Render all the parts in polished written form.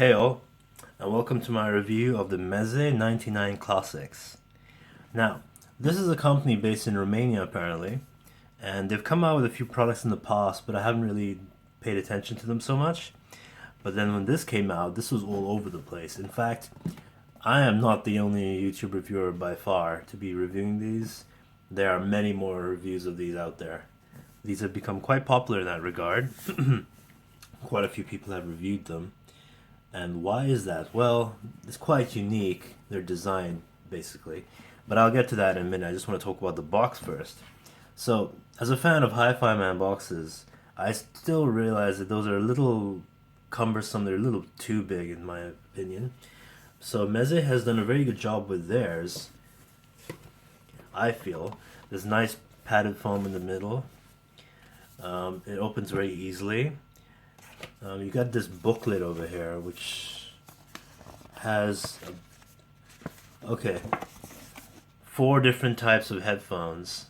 Hey all, and welcome to my review of the Meze 99 Classics. Now, this is a company based in Romania apparently, and they've come out with a few products in the past, but I haven't really paid attention to them so much. But then when this came out, this was all over the place. In fact, I am not the only YouTube reviewer by far to be reviewing these. There are many more reviews of these out there. These have become quite popular in that regard. Quite a few people have reviewed them. And why is that? Well, it's quite unique, their design, basically. But I'll get to that in a minute. I just want to talk about the box first. So, as a fan of Hi-Fi Man boxes, I still realize that those are a little cumbersome. They're a little too big, in my opinion. So, Meze has done a very good job with theirs, I feel. There's nice padded foam in the middle. It opens very easily. You got this booklet over here, which has, okay, 4 different types of headphones,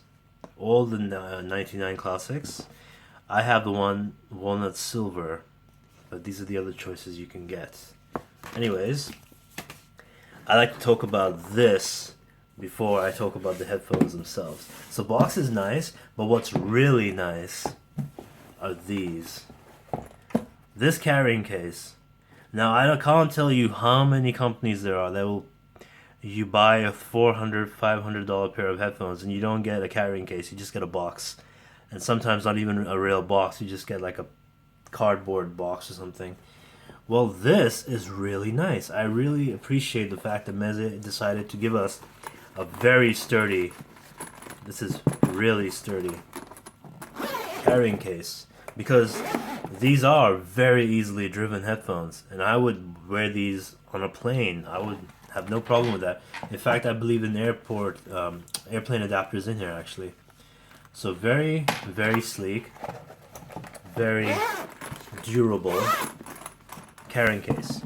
all the 99 classics. I have the one walnut silver, but these are the other choices you can get. Anyways, I like to talk about this before I talk about the headphones themselves. So box is nice, but what's really nice are these. This carrying case. Now I can't tell you how many companies there are that will you buy a $400-$500 pair of headphones and you don't get a carrying case, you just get a box. And sometimes not even a real box, you just get like a cardboard box or something. Well, this is really nice. I really appreciate the fact that Meze decided to give us a very sturdy, this is really sturdy carrying case, because these are very easily driven headphones, and I would wear these on a plane. I would have no problem with that. In fact, I believe in airport airplane adapters in here actually. So very, very sleek, very durable carrying case.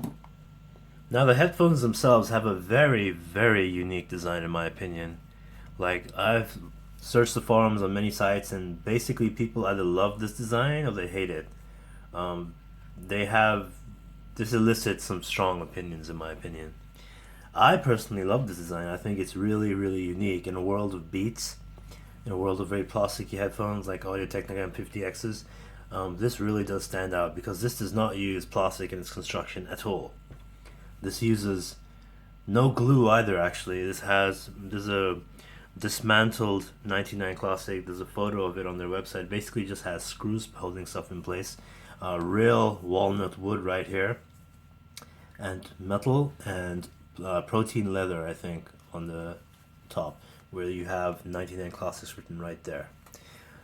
Now the headphones themselves have a very, very unique design in my opinion. Like, I've searched the forums on many sites, and basically people either love this design or they hate it. They have, this elicits some strong opinions in my opinion. I personally love this design. I think it's really, really unique in a world of Beats, in a world of very plasticky headphones like Audio-Technica M50Xs. This really does stand out because this does not use plastic in its construction at all. This uses no glue either actually. There's a dismantled 99 Classic. There's a photo of it on their website. Basically just has screws holding stuff in place. Real walnut wood right here, and metal and protein leather, I think, on the top, where you have 99 Classics written right there.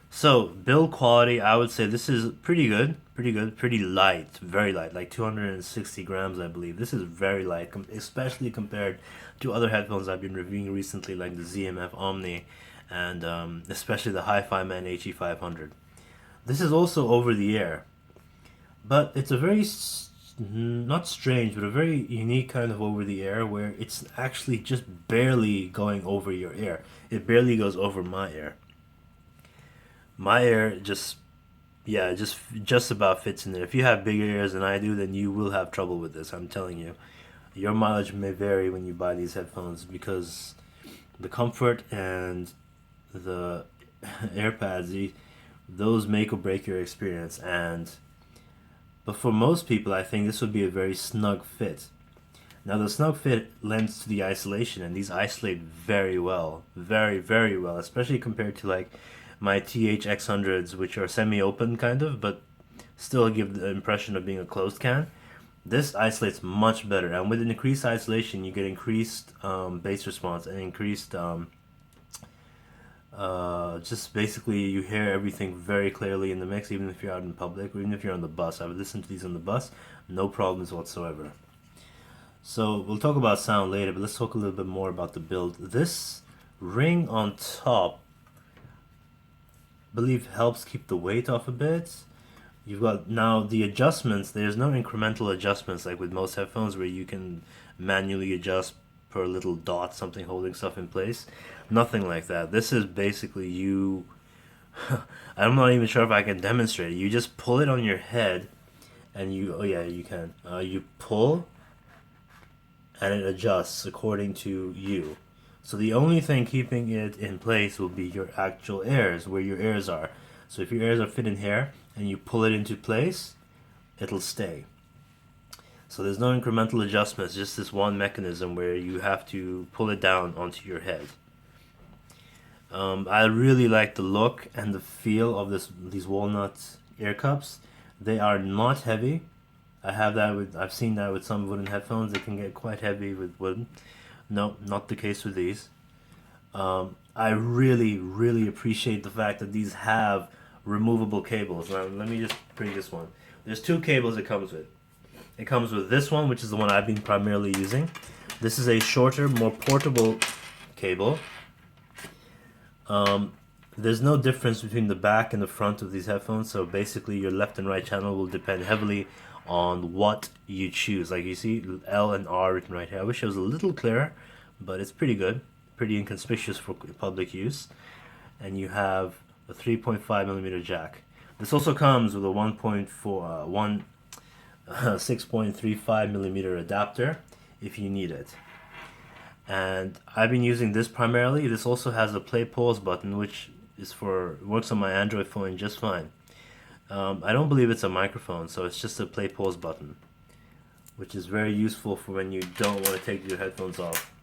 So build quality, I would say this is pretty good, pretty light, very light, like 260 grams, I believe. This is very light, especially compared to other headphones I've been reviewing recently, like the ZMF Omni, and especially the Hi-Fi Man HE500. This is also over the air, but it's a very, not strange, but a very unique kind of over the air where it's actually just barely going over your ear. It barely goes over my ear. My ear just, yeah, just about fits in there. If you have bigger ears than I do, then you will have trouble with this, I'm telling you. Your mileage may vary when you buy these headphones because the comfort and the AirPads, those make or break your experience. But for most people, I think this would be a very snug fit. Now the snug fit lends to the isolation, and these isolate very well, very, very well, especially compared to like my THX100s, which are semi-open kind of, but still give the impression of being a closed can. This isolates much better, and with an increased isolation, you get increased bass response and increased, just basically you hear everything very clearly in the mix, even if you're out in public, or even if you're on the bus. I would listen to these on the bus, no problems whatsoever. So we'll talk about sound later, but let's talk a little bit more about the build. This ring on top, believe, helps keep the weight off a bit. You've got now the adjustments. There's no incremental adjustments like with most headphones where you can manually adjust per little dot, something holding stuff in place. Nothing like that. This is basically you I'm not even sure if I can demonstrate it. You just pull it on your head and oh yeah, you can. You pull, and it adjusts according to you. So the only thing keeping it in place will be your actual ears, where your ears are. So if your ears are fit in here and you pull it into place, it'll stay. So there's no incremental adjustments, just this one mechanism where you have to pull it down onto your head. I really like the look and the feel of these walnut ear cups. They are not heavy. I've seen that with some wooden headphones. They can get quite heavy with wood. No, not the case with these. I really, really appreciate the fact that these have removable cables. Now, let me just bring this one. There's two cables it comes with. It comes with this one, which is the one I've been primarily using. This is a shorter, more portable cable. There's no difference between the back and the front of these headphones, so basically your left and right channel will depend heavily on what you choose. Like you see L and R written right here. I wish it was a little clearer, but it's pretty good, pretty inconspicuous for public use. And you have a 3.5 millimeter jack. This also comes with a 6.35 millimeter adapter if you need it. And I've been using this primarily. This also has a play pause button, which works on my Android phone just fine. I don't believe it's a microphone, so it's just a play pause button, which is very useful for when you don't want to take your headphones off.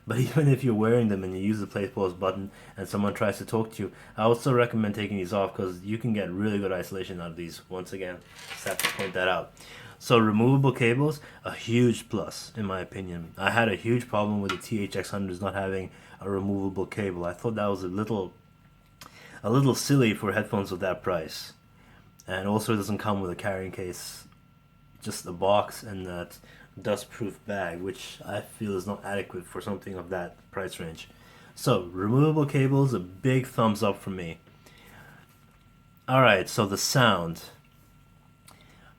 But even if you're wearing them and you use the play pause button and someone tries to talk to you, I would still recommend taking these off because you can get really good isolation out of these. Once again, just have to point that out. So removable cables, a huge plus in my opinion. I had a huge problem with the THX100s not having a removable cable. I thought that was a little silly for headphones of that price. And also it doesn't come with a carrying case, just a box and that dust-proof bag, which I feel is not adequate for something of that price range. So removable cables, a big thumbs up from me. Alright, so the sound.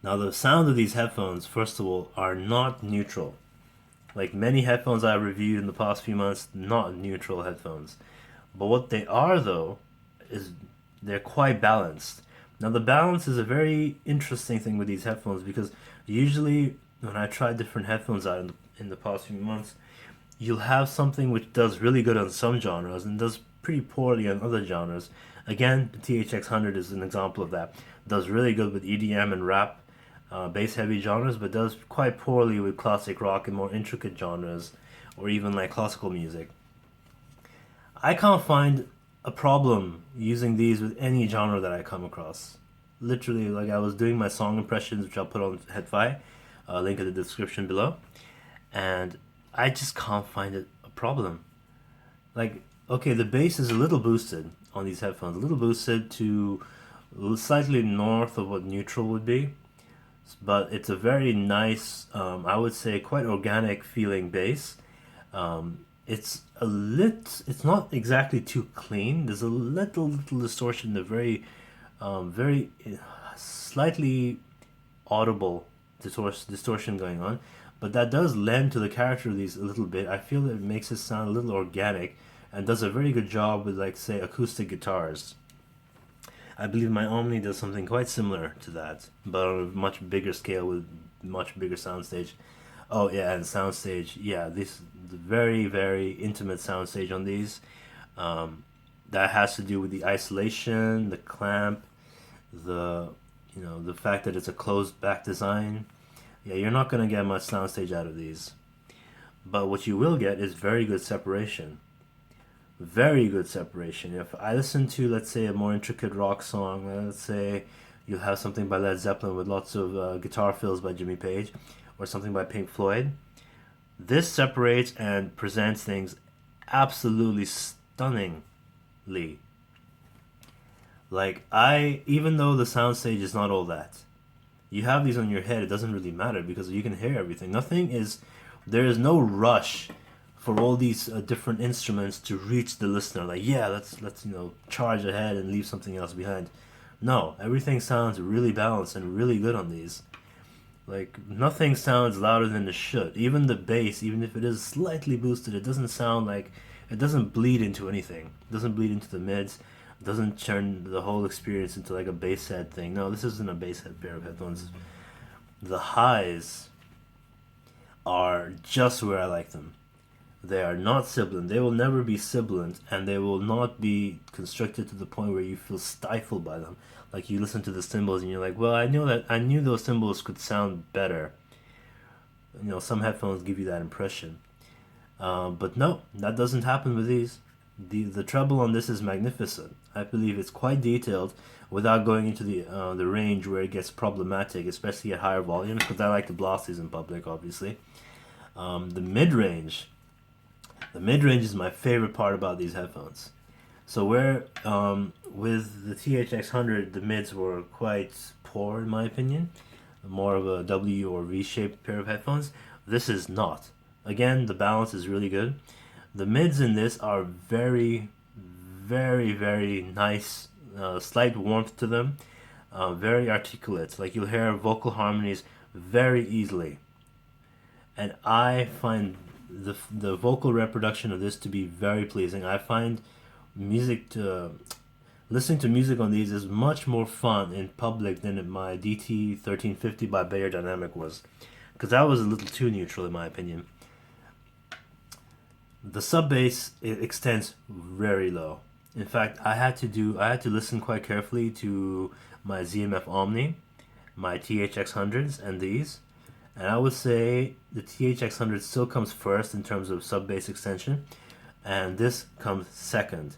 Now the sound of these headphones, first of all, are not neutral. Like many headphones I've reviewed in the past few months, not neutral headphones. But what they are though, is they're quite balanced. Now the balance is a very interesting thing with these headphones because usually when I try different headphones out in the past few months, you'll have something which does really good on some genres and does pretty poorly on other genres. Again, the THX100 is an example of that. Does really good with EDM and rap, bass-heavy genres, but does quite poorly with classic rock and more intricate genres, or even like classical music. I can't find a problem using these with any genre that I come across. Literally, like I was doing my song impressions, which I'll put on HeadFi, link in the description below, and I just can't find it a problem. Like, okay, the bass is a little boosted on these headphones, a little boosted to slightly north of what neutral would be, but it's a very nice, I would say quite organic feeling bass. It's not exactly too clean. There's a little distortion, the very slightly audible distortion going on, but that does lend to the character of these a little bit. I feel that it makes it sound a little organic and does a very good job with, like, say, acoustic guitars. I believe my Omni does something quite similar to that, but on a much bigger scale with much bigger soundstage. Oh yeah, and soundstage, yeah, this the very, very intimate soundstage on these. That has to do with the isolation, the clamp, the fact that it's a closed back design. Yeah, you're not gonna get much soundstage out of these, but what you will get is very good separation. Very good separation. If I listen to, let's say, a more intricate rock song, let's say you have something by Led Zeppelin with lots of guitar fills by Jimmy Page, or something by Pink Floyd, this separates and presents things absolutely stunningly. Like, even though the soundstage is not all that, you have these on your head, it doesn't really matter because you can hear everything. There is no rush for all these different instruments to reach the listener. Like, yeah, let's charge ahead and leave something else behind. No, everything sounds really balanced and really good on these. Like, nothing sounds louder than it should. Even the bass, even if it is slightly boosted, it doesn't bleed into anything. It doesn't bleed into the mids. It doesn't turn the whole experience into like a bass head thing. No, this isn't a bass head pair of headphones. The highs are just where I like them. They are not sibilant. They will never be sibilant, and they will not be constricted to the point where you feel stifled by them. Like you listen to the cymbals and you're like, well, I knew those cymbals could sound better. You know, some headphones give you that impression. But no, that doesn't happen with these. The treble on this is magnificent. I believe it's quite detailed without going into the range where it gets problematic, especially at higher volumes, because I like to blast these in public, obviously. The mid range. The mid range is my favorite part about these headphones. So where with the THX100, the mids were quite poor in my opinion, more of a W or V-shaped pair of headphones. This is not. Again, the balance is really good. The mids in this are very, very, very nice. Slight warmth to them. Very articulate. Like you'll hear vocal harmonies very easily. And I find the vocal reproduction of this to be very pleasing. I find music to listening to music on these is much more fun in public than my DT 1350 by Bayer Dynamic was, because that was a little too neutral in my opinion. The sub bass it extends very low. In fact, I had to listen quite carefully to my ZMF Omni, my THX100s, and these. And I would say the THX100 still comes first in terms of sub bass extension, and this comes second,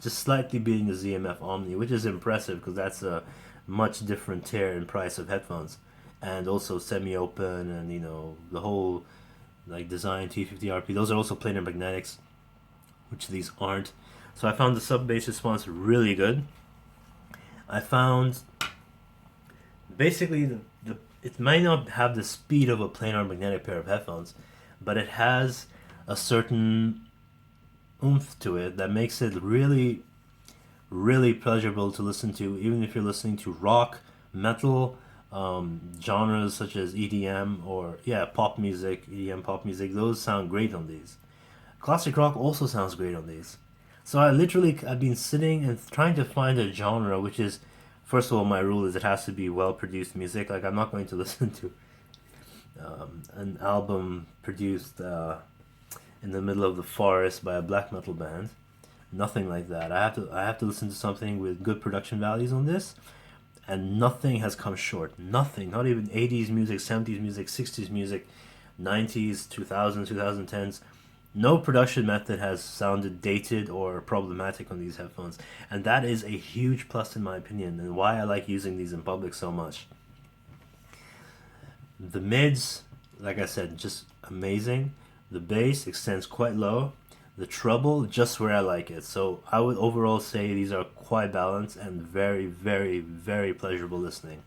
just slightly beating the ZMF Omni, which is impressive because that's a much different tier in price of headphones, and also semi-open, and you know the whole like design T50RP. Those are also planar magnetics, which these aren't. So I found the sub bass response really good. I found basically the it might not have the speed of a planar magnetic pair of headphones, but it has a certain oomph to it that makes it really, really pleasurable to listen to, even if you're listening to rock, metal, genres such as EDM or pop music, EDM pop music. Those sound great on these. Classic rock also sounds great on these. So I've been sitting and trying to find a genre which is, first of all, my rule is it has to be well produced music. Like I'm not going to listen to an album produced in the middle of the forest by a black metal band. Nothing like that. I have to listen to something with good production values on this, and nothing has come short. Nothing. Not even 80s music, 70s music, 60s music, 90s, 2000s, 2010s. No production method has sounded dated or problematic on these headphones, and that is a huge plus in my opinion, and why I like using these in public so much. The mids, like I said, just amazing. The bass extends quite low. The treble, just where I like it. So I would overall say these are quite balanced and very, very, very pleasurable listening.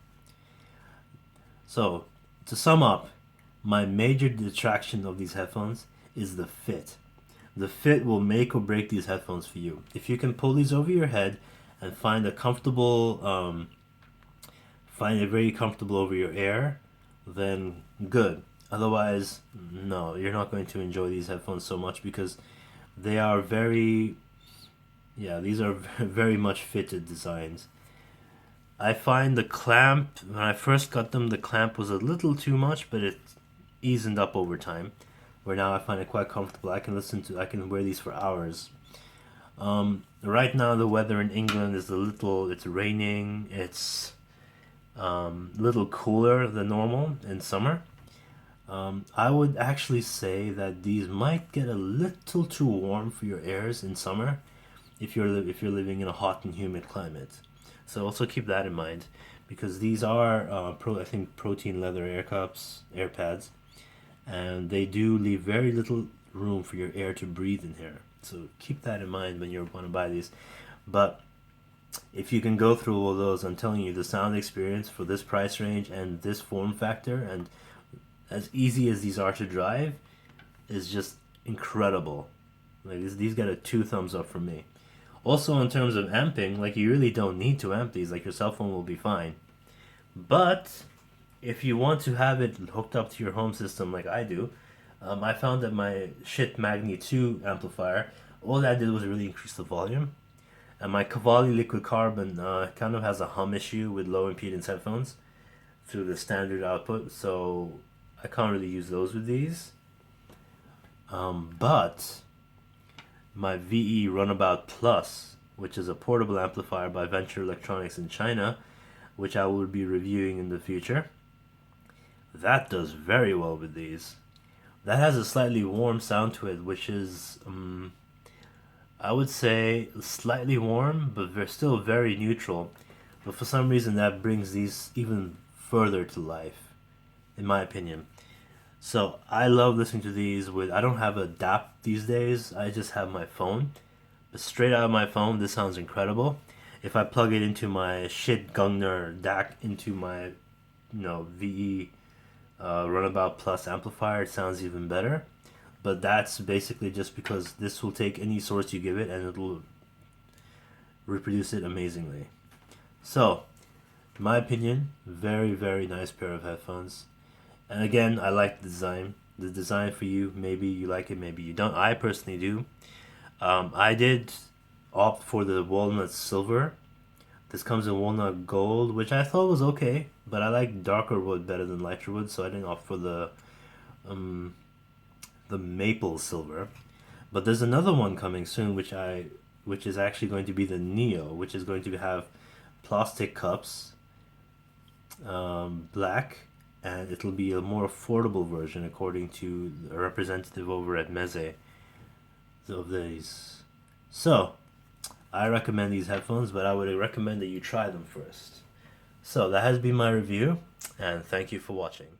So, to sum up, my major detraction of these headphones is the fit. The fit will make or break these headphones for you. If you can pull these over your head and find it very comfortable over your ear, then good. Otherwise, no, you're not going to enjoy these headphones so much because they are these are very much fitted designs. I find the clamp, when I first got them, the clamp was a little too much, but it eased up over time. Where now I find it quite comfortable. I can wear these for hours. Right now the weather in England is it's raining, it's a little cooler than normal in summer. I would actually say that these might get a little too warm for your ears in summer if you're living in a hot and humid climate. So also keep that in mind, because these are I think protein leather air pads, and they do leave very little room for your air to breathe in here. So keep that in mind when you want to buy these. But if you can go through all those, I'm telling you, the sound experience for this price range and this form factor, and as easy as these are to drive, is just incredible. Like these got a 2 thumbs up from me. Also, in terms of amping, like you really don't need to amp these. Like your cell phone will be fine. But if you want to have it hooked up to your home system like I do, I found that my Shit Magni 2 amplifier, all that did was really increase the volume. And my Cavalli Liquid Carbon kind of has a hum issue with low impedance headphones. through the standard output, so I can't really use those with these. But my VE Runabout Plus, which is a portable amplifier by Venture Electronics in China, which I will be reviewing in the future, that does very well with these. That has a slightly warm sound to it, which is, I would say, slightly warm, but they're still very neutral. But for some reason, that brings these even further to life, in my opinion. So I love listening to these with. I don't have a DAP these days. I just have my phone. But straight out of my phone, this sounds incredible. If I plug it into my shit Gungner DAC into my, VE Runabout Plus amplifier, it sounds even better. But that's basically just because this will take any source you give it and it'll reproduce it amazingly. So, in my opinion, very, very nice pair of headphones. And again, I like the design. The design for you, maybe you like it, maybe you don't. I personally do. I did opt for the walnut silver. This comes in walnut gold, which I thought was okay, but I like darker wood better than lighter wood, so I didn't opt for the maple silver. But there's another one coming soon, which is actually going to be the Neo, which is going to have plastic cups, black, and it'll be a more affordable version according to a representative over at Meze of these. So I recommend these headphones, but I would recommend that you try them first. So that has been my review, and thank you for watching.